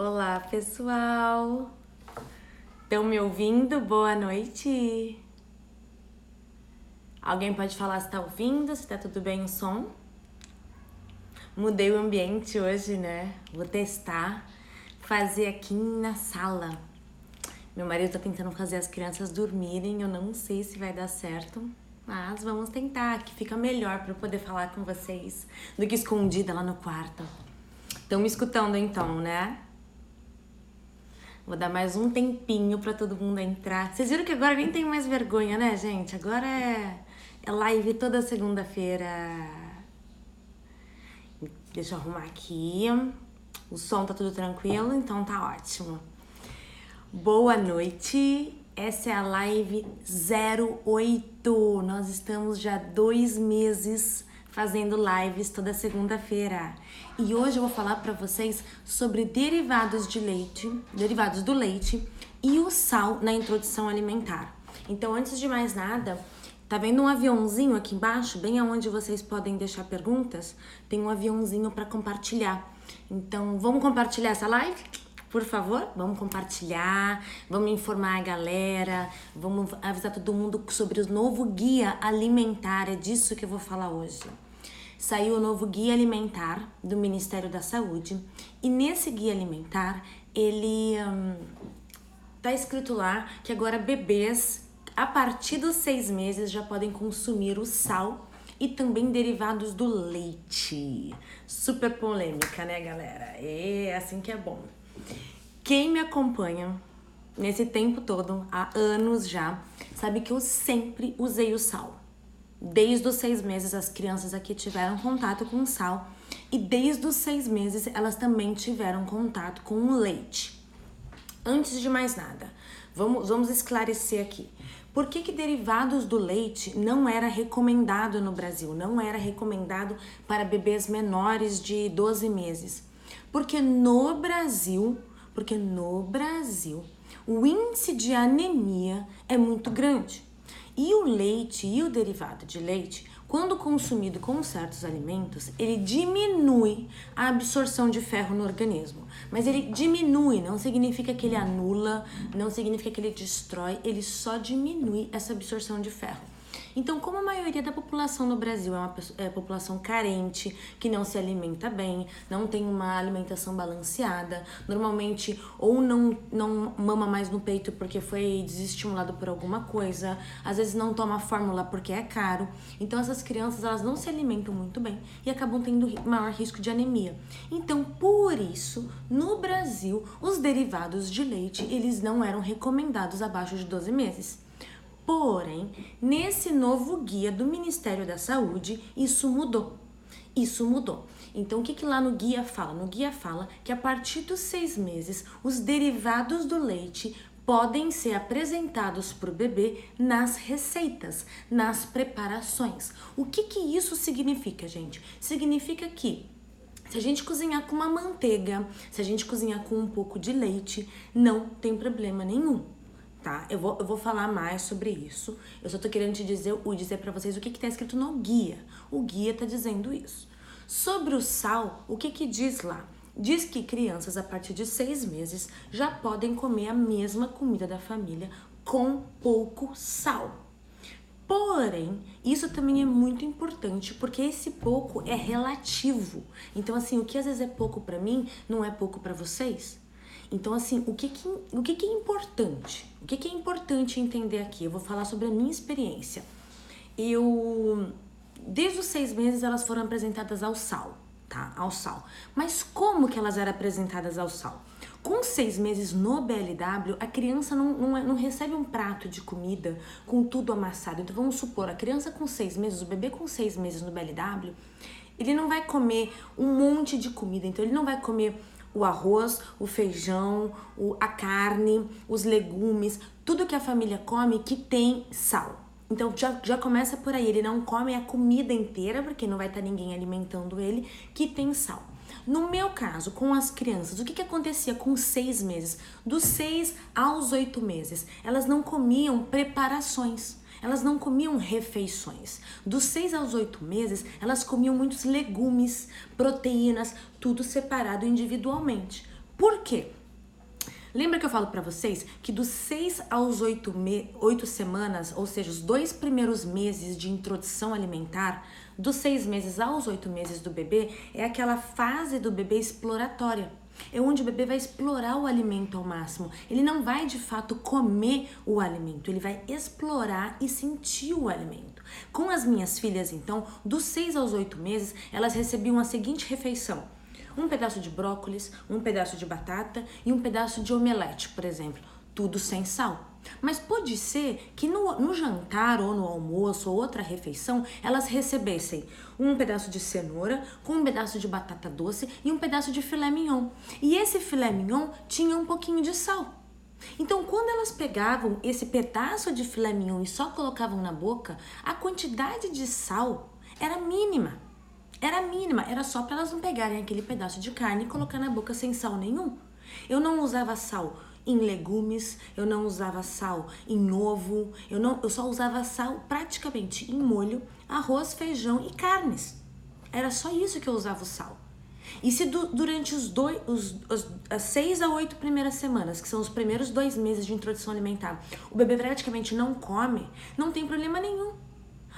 Olá, pessoal! Estão me ouvindo? Boa noite! Alguém pode falar se tá ouvindo, se tá tudo bem o som? Mudei o ambiente hoje, né? Vou testar, fazer aqui na sala. Meu marido tá tentando fazer as crianças dormirem, eu não sei se vai dar certo, mas vamos tentar, que fica melhor para eu poder falar com vocês do que escondida lá no quarto. Estão me escutando então, né? Vou dar mais um tempinho pra todo mundo entrar. Vocês viram que agora nem tem mais vergonha, né, gente? Agora é live toda segunda-feira. Deixa eu arrumar aqui. O som tá tudo tranquilo, então tá ótimo. Boa noite. Essa é a live 08. Nós estamos já 2 meses fazendo lives toda segunda-feira. E hoje eu vou falar para vocês sobre derivados do leite e o sal na introdução alimentar. Então, antes de mais nada, tá vendo um aviãozinho aqui embaixo, bem aonde vocês podem deixar perguntas? Tem um aviãozinho para compartilhar. Então, vamos compartilhar essa live? Por favor, vamos compartilhar, vamos informar a galera, vamos avisar todo mundo sobre o novo guia alimentar, é disso que eu vou falar hoje. Saiu o novo guia alimentar do Ministério da Saúde e nesse guia alimentar, ele tá escrito lá que agora bebês a partir dos 6 meses já podem consumir o sal e também derivados do leite. Super polêmica, né, galera? É assim que é bom. Quem me acompanha nesse tempo todo, há anos já, sabe que eu sempre usei o sal. Desde os 6 meses as crianças aqui tiveram contato com o sal e desde os 6 meses elas também tiveram contato com o leite. Antes de mais nada, vamos esclarecer aqui. Por que derivados do leite não era recomendado no Brasil? Não era recomendado para bebês menores de 12 meses? Porque no Brasil, o índice de anemia é muito grande. E o leite e o derivado de leite, quando consumido com certos alimentos, ele diminui a absorção de ferro no organismo. Mas ele diminui, não significa que ele anula, não significa que ele destrói, ele só diminui essa absorção de ferro. Então, como a maioria da população no Brasil é uma população carente, que não se alimenta bem, não tem uma alimentação balanceada, normalmente ou não mama mais no peito porque foi desestimulado por alguma coisa, às vezes não toma fórmula porque é caro. Então, essas crianças elas não se alimentam muito bem e acabam tendo maior risco de anemia. Então, por isso, no Brasil, os derivados de leite, eles não eram recomendados abaixo de 12 meses. Porém, nesse novo guia do Ministério da Saúde, isso mudou. Então, o que lá no guia fala? No guia fala que a partir dos 6 meses, os derivados do leite podem ser apresentados para o bebê nas receitas, nas preparações. O que isso significa, gente? Significa que se a gente cozinhar com uma manteiga, se a gente cozinhar com um pouco de leite, não tem problema nenhum. Tá? Eu vou falar mais sobre isso. Eu só tô querendo dizer pra vocês o que tá escrito no guia. O guia tá dizendo isso. Sobre o sal, o que diz lá? Diz que crianças a partir de 6 meses já podem comer a mesma comida da família com pouco sal. Porém, isso também é muito importante, porque esse pouco é relativo. Então, assim, o que às vezes é pouco pra mim, não é pouco pra vocês. Então, assim, o que é importante? O que é importante entender aqui? Eu vou falar sobre a minha experiência. Desde os 6 meses, elas foram apresentadas ao sal, tá? Ao sal. Mas como que elas eram apresentadas ao sal? Com 6 meses no BLW, a criança não recebe um prato de comida com tudo amassado. Então, vamos supor, a criança com 6 meses, o bebê com 6 meses no BLW, ele não vai comer um monte de comida. Então, ele não vai comer o arroz, o feijão, a carne, os legumes, tudo que a família come que tem sal. Então já começa por aí, ele não come a comida inteira, porque não vai estar ninguém alimentando ele, que tem sal. No meu caso, com as crianças, o que acontecia com 6 meses? Dos 6 aos 8 meses, elas não comiam preparações. Elas não comiam refeições. Dos 6 aos 8 meses, elas comiam muitos legumes, proteínas, tudo separado individualmente. Por quê? Lembra que eu falo pra vocês que dos 6 aos 8 semanas, ou seja, os 2 primeiros meses de introdução alimentar, dos 6 meses aos 8 meses do bebê, é aquela fase do bebê exploratória. É onde o bebê vai explorar o alimento ao máximo. Ele não vai, de fato, comer o alimento. Ele vai explorar e sentir o alimento. Com as minhas filhas, então, dos 6 aos 8 meses, elas recebiam a seguinte refeição: um pedaço de brócolis, um pedaço de batata e um pedaço de omelete, por exemplo. Tudo sem sal. Mas pode ser que no jantar ou no almoço ou outra refeição, elas recebessem um pedaço de cenoura com um pedaço de batata doce e um pedaço de filé mignon. E esse filé mignon tinha um pouquinho de sal. Então, quando elas pegavam esse pedaço de filé mignon e só colocavam na boca, a quantidade de sal era mínima. Era só para elas não pegarem aquele pedaço de carne e colocar na boca sem sal nenhum. Eu não usava sal em legumes, eu não usava sal em ovo, eu só usava sal praticamente em molho, arroz, feijão e carnes. Era só isso que eu usava o sal. E se durante as 6 a 8 primeiras semanas, que são os primeiros 2 meses de introdução alimentar, o bebê praticamente não come, não tem problema nenhum.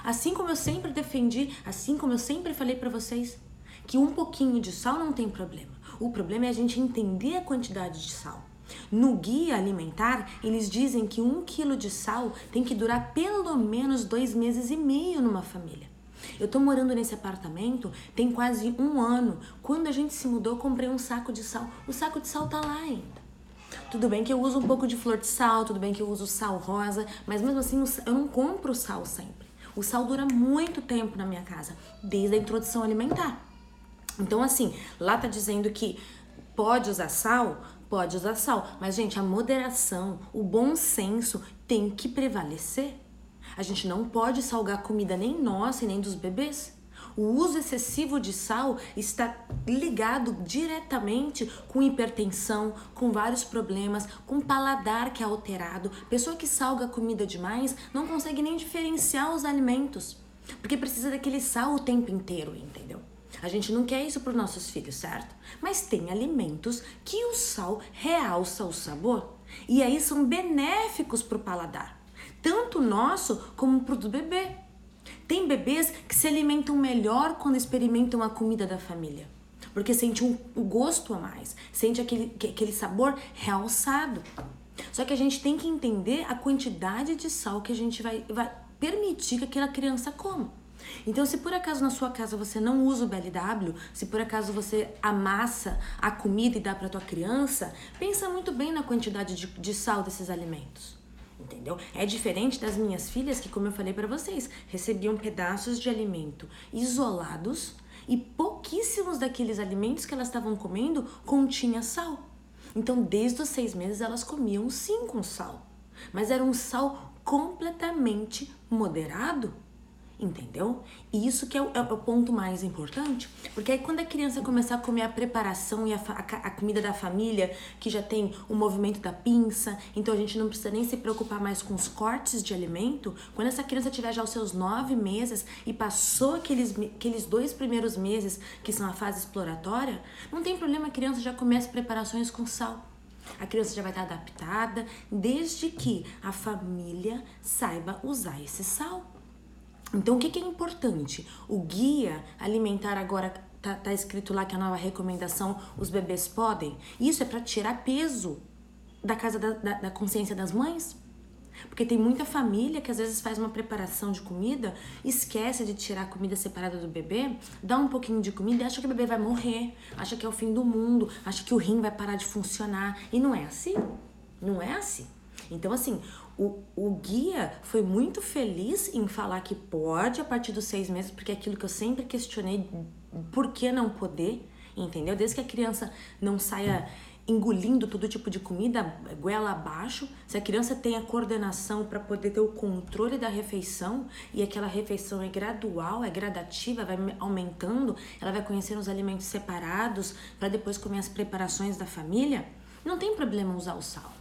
Assim como eu sempre defendi, assim como eu sempre falei pra vocês, que um pouquinho de sal não tem problema. O problema é a gente entender a quantidade de sal. No guia alimentar, eles dizem que 1 quilo de sal tem que durar pelo menos 2 meses e meio numa família. Eu tô morando nesse apartamento tem quase 1 ano. Quando a gente se mudou, eu comprei um saco de sal. O saco de sal tá lá ainda. Tudo bem que eu uso um pouco de flor de sal, tudo bem que eu uso sal rosa, mas mesmo assim eu não compro sal sempre. O sal dura muito tempo na minha casa, desde a introdução alimentar. Então, assim, lá tá dizendo que pode usar sal, mas, gente, a moderação, o bom senso tem que prevalecer. A gente não pode salgar comida nem nossa e nem dos bebês. O uso excessivo de sal está ligado diretamente com hipertensão, com vários problemas, com paladar que é alterado. Pessoa que salga comida demais não consegue nem diferenciar os alimentos, porque precisa daquele sal o tempo inteiro, entendeu? A gente não quer isso para os nossos filhos, certo? Mas tem alimentos que o sal realça o sabor e aí são benéficos para o paladar, tanto nosso como para o do bebê. Tem bebês que se alimentam melhor quando experimentam a comida da família, porque sente um gosto a mais, sente aquele sabor realçado. Só que a gente tem que entender a quantidade de sal que a gente vai permitir que aquela criança coma. Então, se por acaso na sua casa você não usa o BLW, se por acaso você amassa a comida e dá para tua criança, pensa muito bem na quantidade de sal desses alimentos. Entendeu? É diferente das minhas filhas que, como eu falei pra vocês, recebiam pedaços de alimento isolados e pouquíssimos daqueles alimentos que elas estavam comendo continha sal. Então, desde os 6 meses elas comiam sim com sal, mas era um sal completamente moderado. Entendeu? E isso que é o ponto mais importante, porque aí quando a criança começar a comer a preparação e a comida da família, que já tem o movimento da pinça, então a gente não precisa nem se preocupar mais com os cortes de alimento. Quando essa criança tiver já os seus 9 meses e passou aqueles 2 primeiros meses, que são a fase exploratória, não tem problema a criança já comer as preparações com sal. A criança já vai estar adaptada, desde que a família saiba usar esse sal. Então, o que é importante? O guia alimentar agora tá escrito lá que a nova recomendação, os bebês podem. Isso é para tirar peso da casa da consciência das mães. Porque tem muita família que às vezes faz uma preparação de comida, esquece de tirar a comida separada do bebê, dá um pouquinho de comida e acha que o bebê vai morrer, acha que é o fim do mundo, acha que o rim vai parar de funcionar. E não é assim. Não é assim. Então, assim, o guia foi muito feliz em falar que pode a partir dos 6 meses, porque é aquilo que eu sempre questionei, por que não poder, entendeu? Desde que a criança não saia engolindo todo tipo de comida, goela abaixo, se a criança tem a coordenação para poder ter o controle da refeição, e aquela refeição é gradual, é gradativa, vai aumentando, ela vai conhecendo os alimentos separados para depois comer as preparações da família, não tem problema usar o sal.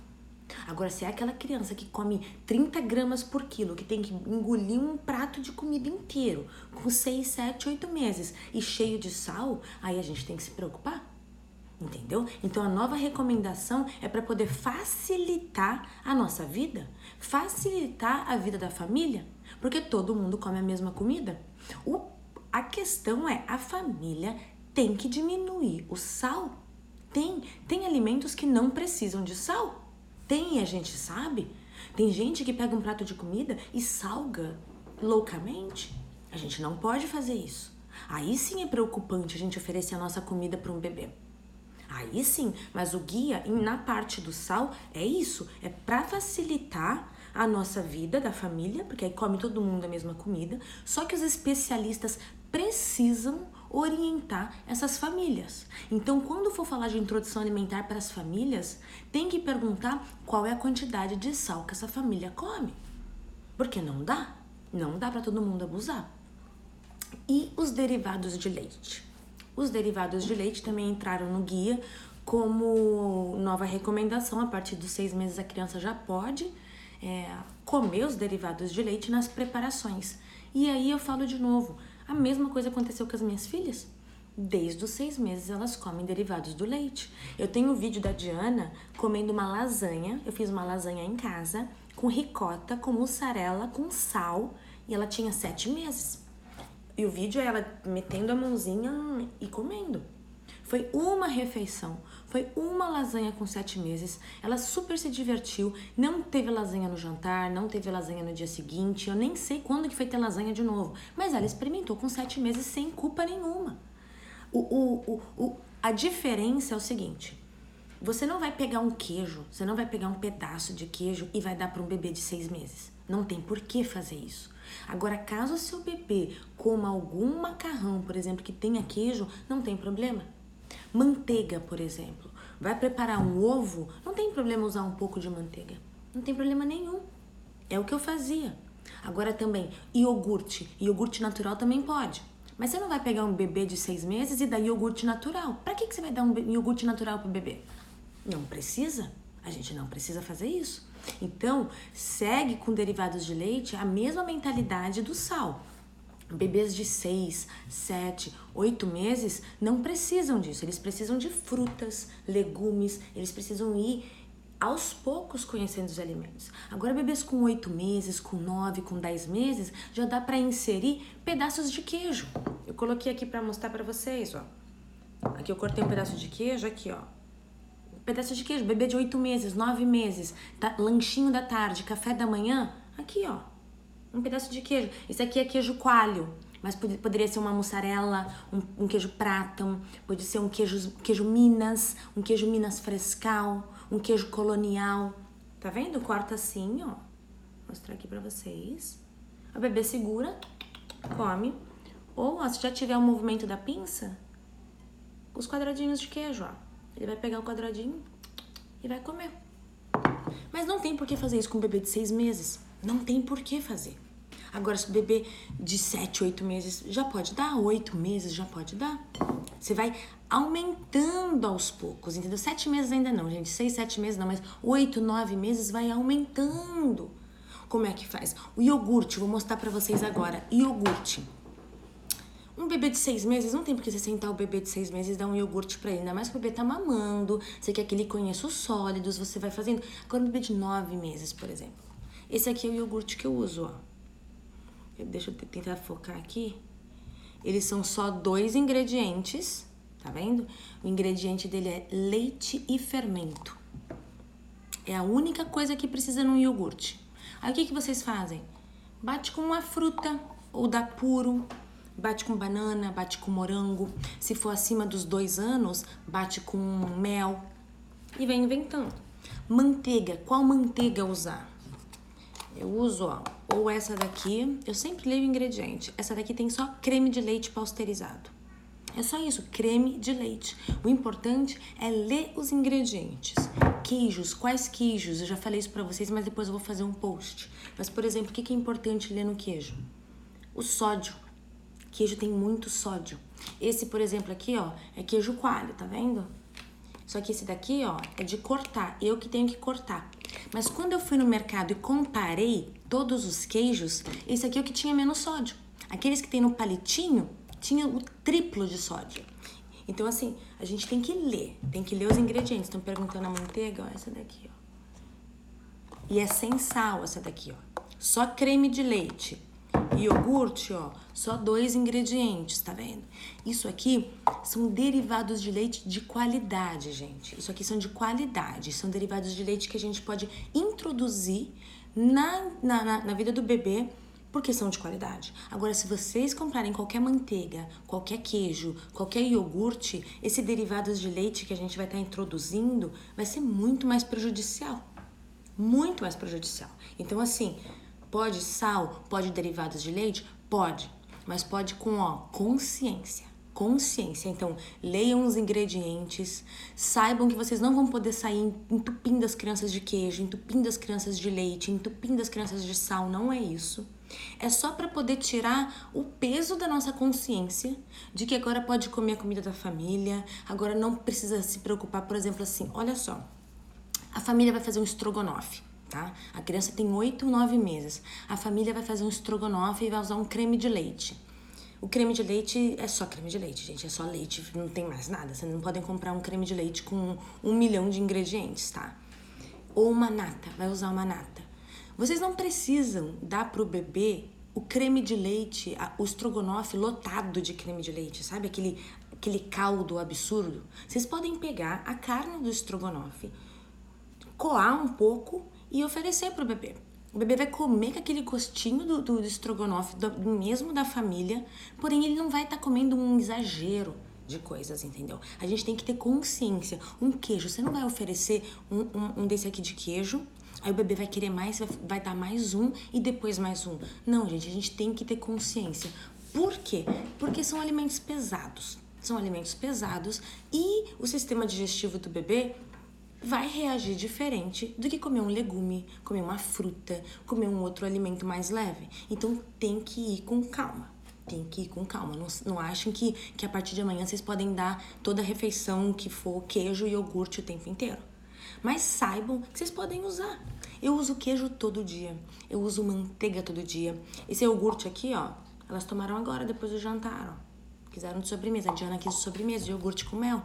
Agora, se é aquela criança que come 30 gramas por quilo, que tem que engolir um prato de comida inteiro, com 6, 7, 8 meses e cheio de sal, aí a gente tem que se preocupar. Entendeu? Então a nova recomendação é para poder facilitar a nossa vida, facilitar a vida da família, porque todo mundo come a mesma comida. A questão é, a família tem que diminuir o sal. Tem alimentos que não precisam de sal. A gente sabe. Tem gente que pega um prato de comida e salga loucamente. A gente não pode fazer isso. Aí sim é preocupante a gente oferecer a nossa comida para um bebê. Aí sim, mas o guia na parte do sal é isso, é para facilitar a nossa vida da família, porque aí come todo mundo a mesma comida, só que os especialistas precisam orientar essas famílias. Então, quando for falar de introdução alimentar para as famílias, tem que perguntar qual é a quantidade de sal que essa família come. Porque não dá para todo mundo abusar. E os derivados de leite? Os derivados de leite também entraram no guia como nova recomendação. A partir dos 6 meses a criança já pode comer os derivados de leite nas preparações. E aí eu falo de novo, a mesma coisa aconteceu com as minhas filhas. Desde os 6 meses elas comem derivados do leite. Eu tenho um vídeo da Diana comendo uma lasanha. Eu fiz uma lasanha em casa com ricota, com mussarela, com sal, e ela tinha 7 meses. E o vídeo é ela metendo a mãozinha e comendo. Foi uma refeição, foi uma lasanha com 7 meses. Ela super se divertiu, não teve lasanha no jantar, não teve lasanha no dia seguinte. Eu nem sei quando que foi ter lasanha de novo. Mas ela experimentou com 7 meses sem culpa nenhuma. A diferença é o seguinte: você não vai pegar um queijo, você não vai pegar um pedaço de queijo e vai dar para um bebê de 6 meses. Não tem por que fazer isso. Agora, caso o seu bebê coma algum macarrão, por exemplo, que tenha queijo, não tem problema. Manteiga, por exemplo. Vai preparar um ovo, não tem problema usar um pouco de manteiga. Não tem problema nenhum. É o que eu fazia. Agora também, iogurte. Iogurte natural também pode. Mas você não vai pegar um bebê de 6 meses e dar iogurte natural. Pra que você vai dar um iogurte natural pro bebê? Não precisa. A gente não precisa fazer isso. Então, segue com derivados de leite a mesma mentalidade do sal. Bebês de 6, 7, 8 meses não precisam disso. Eles precisam de frutas, legumes, eles precisam ir aos poucos conhecendo os alimentos. Agora, bebês com 8 meses, com 9, com 10 meses, já dá para inserir pedaços de queijo. Eu coloquei aqui para mostrar para vocês, ó. Aqui eu cortei um pedaço de queijo, aqui, ó. Pedaço de queijo, bebê de 8 meses, 9 meses, lanchinho da tarde, café da manhã, aqui ó, um pedaço de queijo. Esse aqui é queijo coalho, mas poderia ser uma mussarela, um queijo prata, pode ser um queijo Minas, um queijo Minas frescal, um queijo colonial. Tá vendo? Corta assim, ó. Vou mostrar aqui pra vocês. A bebê segura, come. Ou, ó, se já tiver o movimento da pinça, os quadradinhos de queijo, ó. Ele vai pegar o quadradinho e vai comer. Mas não tem por que fazer isso com um bebê de 6 meses. Não tem por que fazer. Agora, se o bebê de 7, 8 meses já pode dar, 8 meses já pode dar. Você vai aumentando aos poucos, entendeu? 7 meses ainda não, gente. 6, 7 meses não, mas 8, 9 meses vai aumentando. Como é que faz? O iogurte, vou mostrar pra vocês agora. Iogurte. Um bebê de 6 meses, não tem por que você sentar o bebê de 6 meses e dar um iogurte pra ele. Ainda mais que o bebê tá mamando, você quer que ele conheça os sólidos, você vai fazendo. Agora, um bebê de 9 meses, por exemplo. Esse aqui é o iogurte que eu uso, ó. Deixa eu tentar focar aqui. Eles são só 2 ingredientes, tá vendo? O ingrediente dele é leite e fermento. É a única coisa que precisa num iogurte. Aí, o que vocês fazem? Bate com uma fruta, ou dá puro. Bate com banana, bate com morango. Se for acima dos 2 anos, bate com mel. E vem inventando. Manteiga. Qual manteiga usar? Eu uso, ó, ou essa daqui. Eu sempre leio o ingrediente. Essa daqui tem só creme de leite pasteurizado. É só isso, creme de leite. O importante é ler os ingredientes. Queijos, quais queijos? Eu já falei isso pra vocês, mas depois eu vou fazer um post. Mas, por exemplo, o que é importante ler no queijo? O sódio. Queijo tem muito sódio. Esse, por exemplo, aqui, ó, é queijo coalho, tá vendo? Só que esse daqui, ó, é de cortar. Eu que tenho que cortar. Mas quando eu fui no mercado e comparei todos os queijos, esse aqui é o que tinha menos sódio. Aqueles que tem no palitinho, tinha o triplo de sódio. Então, assim, a gente tem que ler os ingredientes. Estão perguntando a manteiga, ó, essa daqui, ó. E é sem sal essa daqui, ó. Só creme de leite. Iogurte, ó, só 2 ingredientes, tá vendo? Isso aqui são derivados de leite de qualidade, gente. Isso aqui são de qualidade, são derivados de leite que a gente pode introduzir na vida do bebê, porque são de qualidade. Agora, se vocês comprarem qualquer manteiga, qualquer queijo, qualquer iogurte, esse derivados de leite que a gente vai estar introduzindo vai ser muito mais prejudicial. Muito mais prejudicial. Então, assim, pode sal, pode derivados de leite? Pode, mas pode com, consciência. Consciência. Então, leiam os ingredientes, saibam que vocês não vão poder sair entupindo as crianças de queijo, entupindo as crianças de leite, entupindo as crianças de sal, não é isso. É só para poder tirar o peso da nossa consciência de que agora pode comer a comida da família, agora não precisa se preocupar, por exemplo, assim, olha só, a família vai fazer um estrogonofe. Tá? A criança tem 8, 9 meses. A família vai fazer um estrogonofe e vai usar um creme de leite. O creme de leite é só creme de leite, gente. É só leite, não tem mais nada. Vocês não podem comprar um creme de leite com 1 milhão de ingredientes, tá? Ou uma nata, vai usar uma nata. Vocês não precisam dar pro bebê o creme de leite, o estrogonofe lotado de creme de leite, sabe? Aquele caldo absurdo. Vocês podem pegar a carne do estrogonofe, coar um pouco e oferecer pro bebê. O bebê vai comer com aquele gostinho do estrogonofe, mesmo da família, porém ele não vai estar comendo um exagero de coisas, entendeu? A gente tem que ter consciência. Um queijo, você não vai oferecer um desse aqui de queijo, aí o bebê vai querer mais, vai dar mais um e depois mais um. Não, gente, a gente tem que ter consciência. Por quê? Porque são alimentos pesados. São alimentos pesados e o sistema digestivo do bebê vai reagir diferente do que comer um legume, comer uma fruta, comer um outro alimento mais leve. Então tem que ir com calma. Tem que ir com calma. Não achem que a partir de amanhã vocês podem dar toda a refeição que for queijo e iogurte o tempo inteiro. Mas saibam que vocês podem usar. Eu uso queijo todo dia. Eu uso manteiga todo dia. Esse iogurte aqui, ó, elas tomaram agora, depois do jantar, ó. Quiseram de sobremesa. A Diana quis de sobremesa, de iogurte com mel.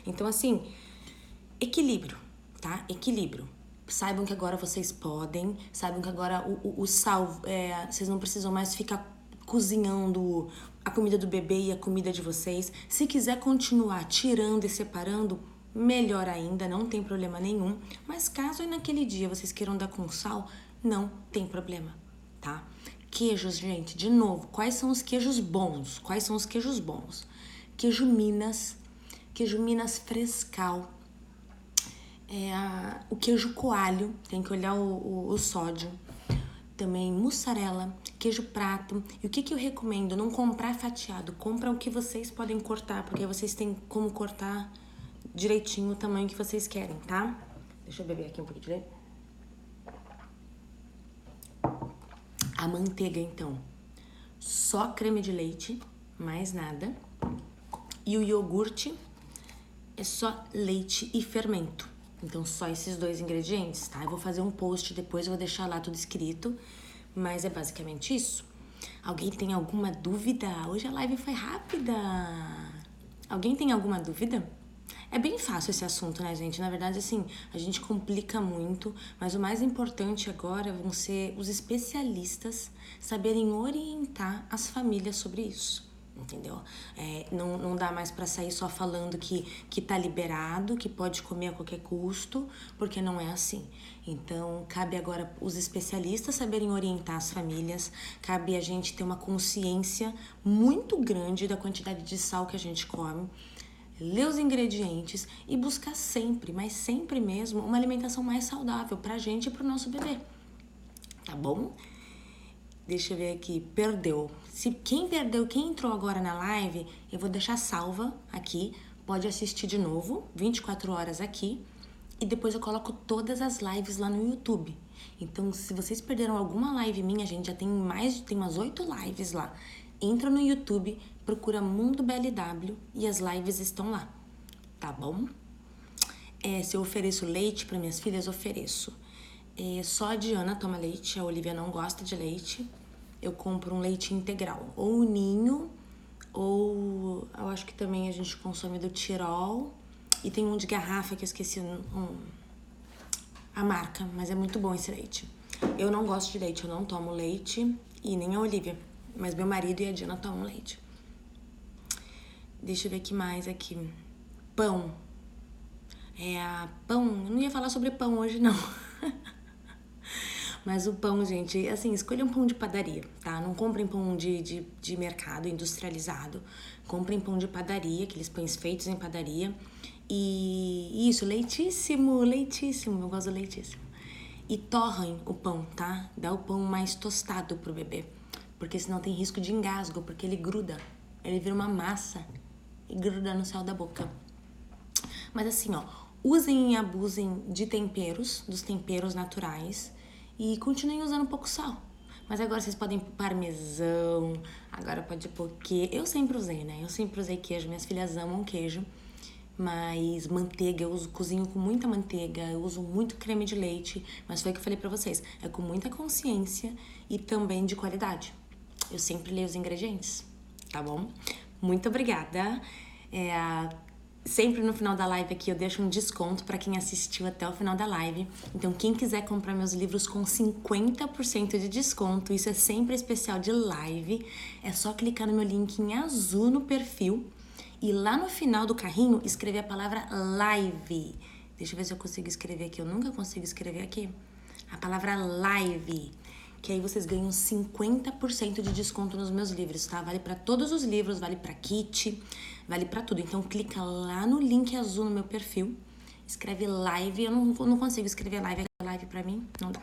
Então, assim, equilíbrio, tá? Equilíbrio. Saibam que agora vocês podem, saibam que agora o sal, vocês não precisam mais ficar cozinhando a comida do bebê e a comida de vocês. Se quiser continuar tirando e separando, melhor ainda, não tem problema nenhum. Mas caso aí naquele dia vocês queiram dar com sal, não tem problema, tá? Queijos, gente, de novo, quais são os queijos bons? Quais são os queijos bons? Queijo Minas Frescal. O queijo coalho, tem que olhar o sódio. Também mussarela, queijo prato. E o que eu recomendo? Não comprar fatiado, compra o que vocês podem cortar, porque vocês têm como cortar direitinho o tamanho que vocês querem, tá? Deixa eu beber aqui um pouquinho de leite. A manteiga, então, só creme de leite, mais nada. E o iogurte é só leite e fermento. Então, só esses 2 ingredientes, tá? Eu vou fazer um post depois, eu vou deixar lá tudo escrito. Mas é basicamente isso. Alguém tem alguma dúvida? Hoje a live foi rápida. Alguém tem alguma dúvida? É bem fácil esse assunto, né, gente? Na verdade, assim, a gente complica muito. Mas o mais importante agora vão ser os especialistas saberem orientar as famílias sobre isso. Entendeu? Não dá mais pra sair só falando que tá liberado, que pode comer a qualquer custo, porque não é assim. Então, cabe agora os especialistas saberem orientar as famílias, cabe a gente ter uma consciência muito grande da quantidade de sal que a gente come, ler os ingredientes e buscar sempre, mas sempre mesmo, uma alimentação mais saudável pra gente e pro nosso bebê. Tá bom? Deixa eu ver aqui, perdeu. Quem perdeu, quem entrou agora na live, eu vou deixar salva aqui. Pode assistir de novo, 24 horas aqui. E depois eu coloco todas as lives lá no YouTube. Então, se vocês perderam alguma live minha, gente, já tem umas 8 lives lá. Entra no YouTube, procura Mundo BLW e as lives estão lá. Tá bom? Se eu ofereço leite para minhas filhas, ofereço. Só a Diana toma leite, a Olivia não gosta de leite. Eu compro um leite integral, ou o Ninho Ou eu acho que também a gente consome do Tirol. E tem um de garrafa que eu esqueci a marca, mas é muito bom esse leite. Eu não gosto de leite, eu não tomo leite e nem a Olivia, mas meu marido e a Diana tomam leite. Deixa eu ver o que mais aqui. Pão. Pão, eu não ia falar sobre pão hoje não. Mas o pão, gente, assim, escolha um pão de padaria, tá? Não comprem pão de mercado industrializado. Comprem pão de padaria, aqueles pães feitos em padaria. E isso, leitíssimo, leitíssimo. Eu gosto do leitíssimo. E torrem o pão, tá? Dá o pão mais tostado pro bebê. Porque senão tem risco de engasgo, porque ele gruda. Ele vira uma massa e gruda no céu da boca. Mas assim, ó, usem e abusem de temperos, dos temperos naturais. E continuem usando pouco sal. Mas agora vocês podem pôr parmesão, agora pode pôr queijo. Eu sempre usei, né? Eu sempre usei queijo, minhas filhas amam queijo. Mas manteiga, eu cozinho com muita manteiga, eu uso muito creme de leite. Mas foi o que eu falei pra vocês, é com muita consciência e também de qualidade. Eu sempre leio os ingredientes, tá bom? Muito obrigada. Sempre no final da live aqui eu deixo um desconto para quem assistiu até o final da live. Então, quem quiser comprar meus livros com 50% de desconto, isso é sempre especial de live, é só clicar no meu link em azul no perfil e lá no final do carrinho escrever a palavra live. Deixa eu ver se eu consigo escrever aqui. Eu nunca consigo escrever aqui. A palavra live. Que aí vocês ganham 50% de desconto nos meus livros, tá? Vale pra todos os livros, vale pra kit, vale pra tudo. Então, clica lá no link azul no meu perfil, escreve live. Eu não consigo escrever live pra mim, não dá.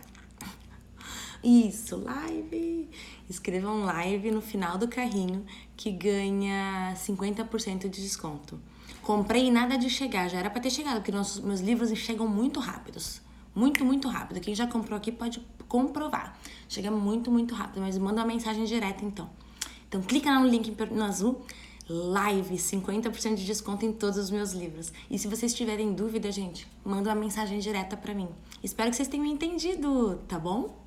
Isso, live. Escrevam live no final do carrinho que ganha 50% de desconto. Comprei nada de chegar, já era pra ter chegado, porque meus livros chegam muito rápidos. Muito, muito rápido. Quem já comprou aqui pode comprovar. Chega muito, muito rápido, mas manda uma mensagem direta então. Então clica lá no link no azul, live, 50% de desconto em todos os meus livros. E se vocês tiverem dúvida, gente, manda uma mensagem direta pra mim. Espero que vocês tenham entendido, tá bom?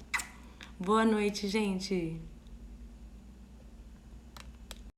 Boa noite, gente!